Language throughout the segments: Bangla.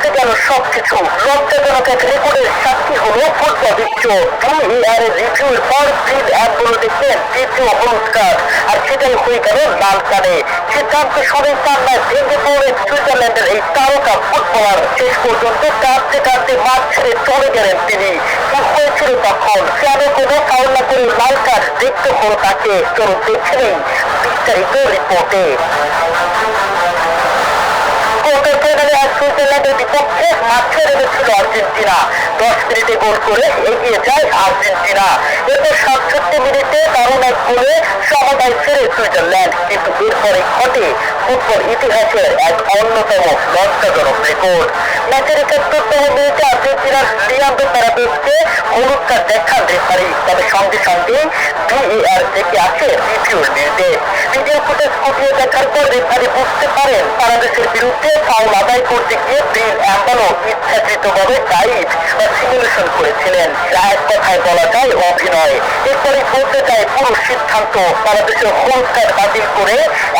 বদলে গেল সবকিছু। লজ্জাজনক এক রেকর্ডের সাক্ষী হলো ফুটবল বিশ্ব। VAR এর রিভিউর পর ব্রিল এমবলো দেখলেন দ্বিতীয় হলুদ কার্ড, আর সেটাই হয়ে গেল লাল কার্ডে। সিদ্ধান্ত শুনে কান্নায় ভেঙে পড়লেন সুইজারল্যান্ডের এই তারকা ফুটবলার। শেষ পর্যন্ত কাঁদতে কাঁদতে মাঠ ছেড়ে চলে গেলেন তিনি। কি হয়েছিল তখন, কেন কোনো ফাউল না করে লাল কার্ড দেখতে হলো তাকে? চলো দেখে নেই বিস্তারিত রিপোর্টে। কোয়ার্টার ফাইনালে আজ সুইজারল্যান্ডের বিপক্ষে মাঠ ছেড়ে ছিল আর্জেন্টিনা। 10 মিনিটে গোল করে এগিয়ে যায় আর্জেন্টিনা। এরপর 67 মিনিটে দারুণ এক গোলে সমতায় ফেরে সুইজারল্যান্ড। কিন্তু এরপরে ঘটে ফুটবল ইতিহাসের এক অন্যতম লজ্জাজনক রেকর্ড। ম্যাচের 71তম মিনিটে আর্জেন্টিনার লিয়ান্দ্রো প্যারাদেসকে হলুদ কার্ড দেখান রেফারি। তবে সঙ্গে সঙ্গে VAR থেকে আসে রিভিউর নির্দেশ। ভিডিও ফুটেজ খতিয়ে দেখার পর রেফারি বুঝতে পারেন প্যারাদেসের বিরুদ্ধে ফাউল আদায় করতে গিয়ে ব্রিল এমবলো ইচ্ছাকৃতভাবে গাইড বা সিমুলেশন করেছিলেন। এক কথায় বলা যায় অভিনয়। এরপরে বলতে চায় পুরো সিদ্ধান্ত বাংলাদেশের হলুদ কার্ড বাতিল করে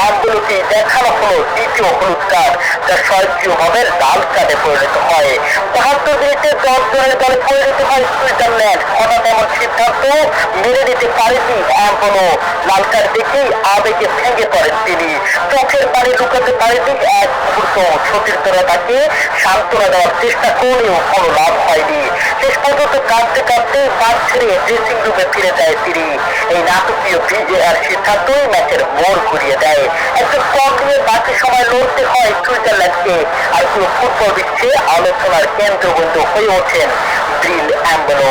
এমবলোকে দেখানো হলো দ্বিতীয় হলুদ কার্ড, যা স্বয়ংক্রিয়ভাবে লাল কার্ডে পরিণত হয়। 72 মিনিটে 10 জনের দলে পরিণত হয় সুইজারল্যান্ড। হঠাৎ এমন সিদ্ধান্ত মেনে নিতে পারেনি এমবলো। লাল কার্ড দেখেই আবেগে ভেঙে পড়েন তিনি। চোখের পানি লুকাতে পারেনি এক মুহূর্ত। সতীর্থরা তাকে সান্ত্বনা দেওয়ার চেষ্টা করলেও কোনো লাভ হয়নি। শেষ পর্যন্ত কাঁদতে কাঁদতে মাঠ ছেড়ে ড্রেসিং রুমে ফিরে যায় তিনি। এই নাটকীয় VAR সিদ্ধান্তই ম্যাচের মোড় ঘুরিয়ে দেয়। একজন কম দিয়ে বাকি সময় লড়তে হয় সুইজারল্যান্ডকে, আর পুরো ফুটবল বিশ্বে আলোচনার কেন্দ্রবিন্দু হয়ে ওঠেন ব্রিল এমবলো।